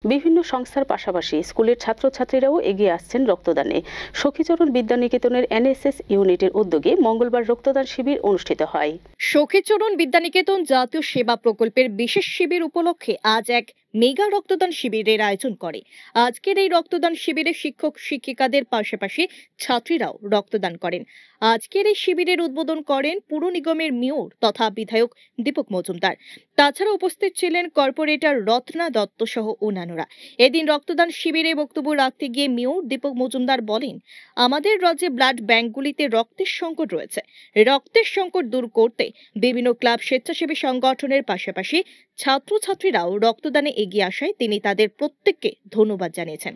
বিভিন্ন সংস্থার পাশাপাশি স্কুলের ছাত্রছাত্রীরাও এগিয়ে আসছেন রক্তদানে। সখীচরণ বিদ্যানিকেতনের এনএসএস ইউনিটের উদ্যোগে মঙ্গলবার রক্তদান শিবির অনুষ্ঠিত হয়। সখীচরণ বিদ্যানিকেতন জাতীয় সেবা প্রকল্পের বিশেষ শিবির উপলক্ষে আজ এক মেগা রক্তদান শিবিরের আয়োজন করে। আজকের এই রক্তদান শিবিরে শিক্ষক শিক্ষিকাদের পাশাপাশি ছাত্রীরাও রক্তদান করেন। আজকের এই শিবিরের উদ্বোধন করেন পুর নিগমের মেয়র তথা বিধায়ক দীপক মজুমদার। তাছাড়া উপস্থিত ছিলেন কর্পোরেটর রত্না দত্ত সহ অন্যান্যরা। এদিন রক্তদান শিবিরে বক্তব্য রাখতে গিয়ে মেয়র দীপক মজুমদার বলেন, আমাদের রাজ্যে ব্লাড ব্যাংকগুলিতে রক্তের সংকট রয়েছে। রক্তের সংকট দূর করতে বিভিন্ন ক্লাব, স্বেচ্ছাসেবী সংগঠনের পাশাপাশি ছাত্রছাত্রীরাও রক্তদানে এগিয়ে আসায় তিনি তাদের প্রত্যেককে ধন্যবাদ জানিয়েছেন।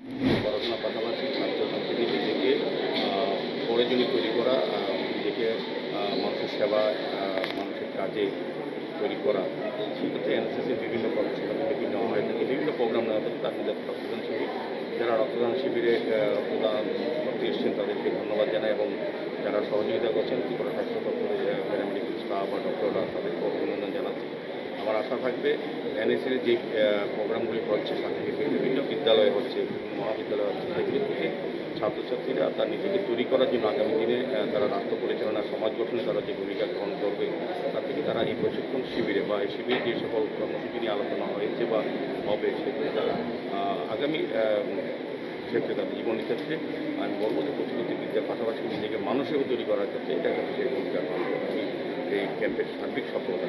মানুষের সেবা, মানুষের কাজে তৈরি করা, সেক্ষেত্রে এনএসএসের বিভিন্ন কর্মসূচি বিভিন্ন হয়ে থাকে, বিভিন্ন প্রোগ্রাম নেওয়া থাকে। তার মধ্যে রক্তদান শিবির, যারা রক্তদান শিবিরে রক্তদান করতে এসেছেন তাদেরকে ধন্যবাদ জানাই এবং যারা সহযোগিতা করছেন ত্রিপুরা স্বাস্থ্য দপ্তরের প্যারামেডিক্যাল স্টাফ বা ডক্টররা তাদেরকে অভিনন্দন জানাচ্ছি। আমার আশা থাকবে এনএসএর যে প্রোগ্রামগুলি হচ্ছে বিভিন্ন বিদ্যালয়ে হচ্ছে, মহাবিদ্যালয় হচ্ছে, সেগুলি থেকে ছাত্রছাত্রীরা তার নিজেকে তৈরি করার জন্য আগামী দিনে তারা রাষ্ট্র পরিচালনা, সমাজ গঠনে তারা যে ভূমিকা গ্রহণ করবে, তার থেকে তারা এই প্রশিক্ষণ শিবিরে বা এই শিবিরে যে সকল কর্মসূচি নিয়ে আলোচনা হয়েছে বা হবে, সেগুলো তারা আগামী ক্ষেত্রে তাদের জীবনের ক্ষেত্রে আমি বলবো যে প্রতিপত্তি বিদ্যার পাশাপাশি নিজেকে মানুষেও তৈরি করার ক্ষেত্রে এটা একটা বিশেষ ভূমিকা গ্রহণ করবে। আমি এই ক্যাম্পের সার্বিক সফলতা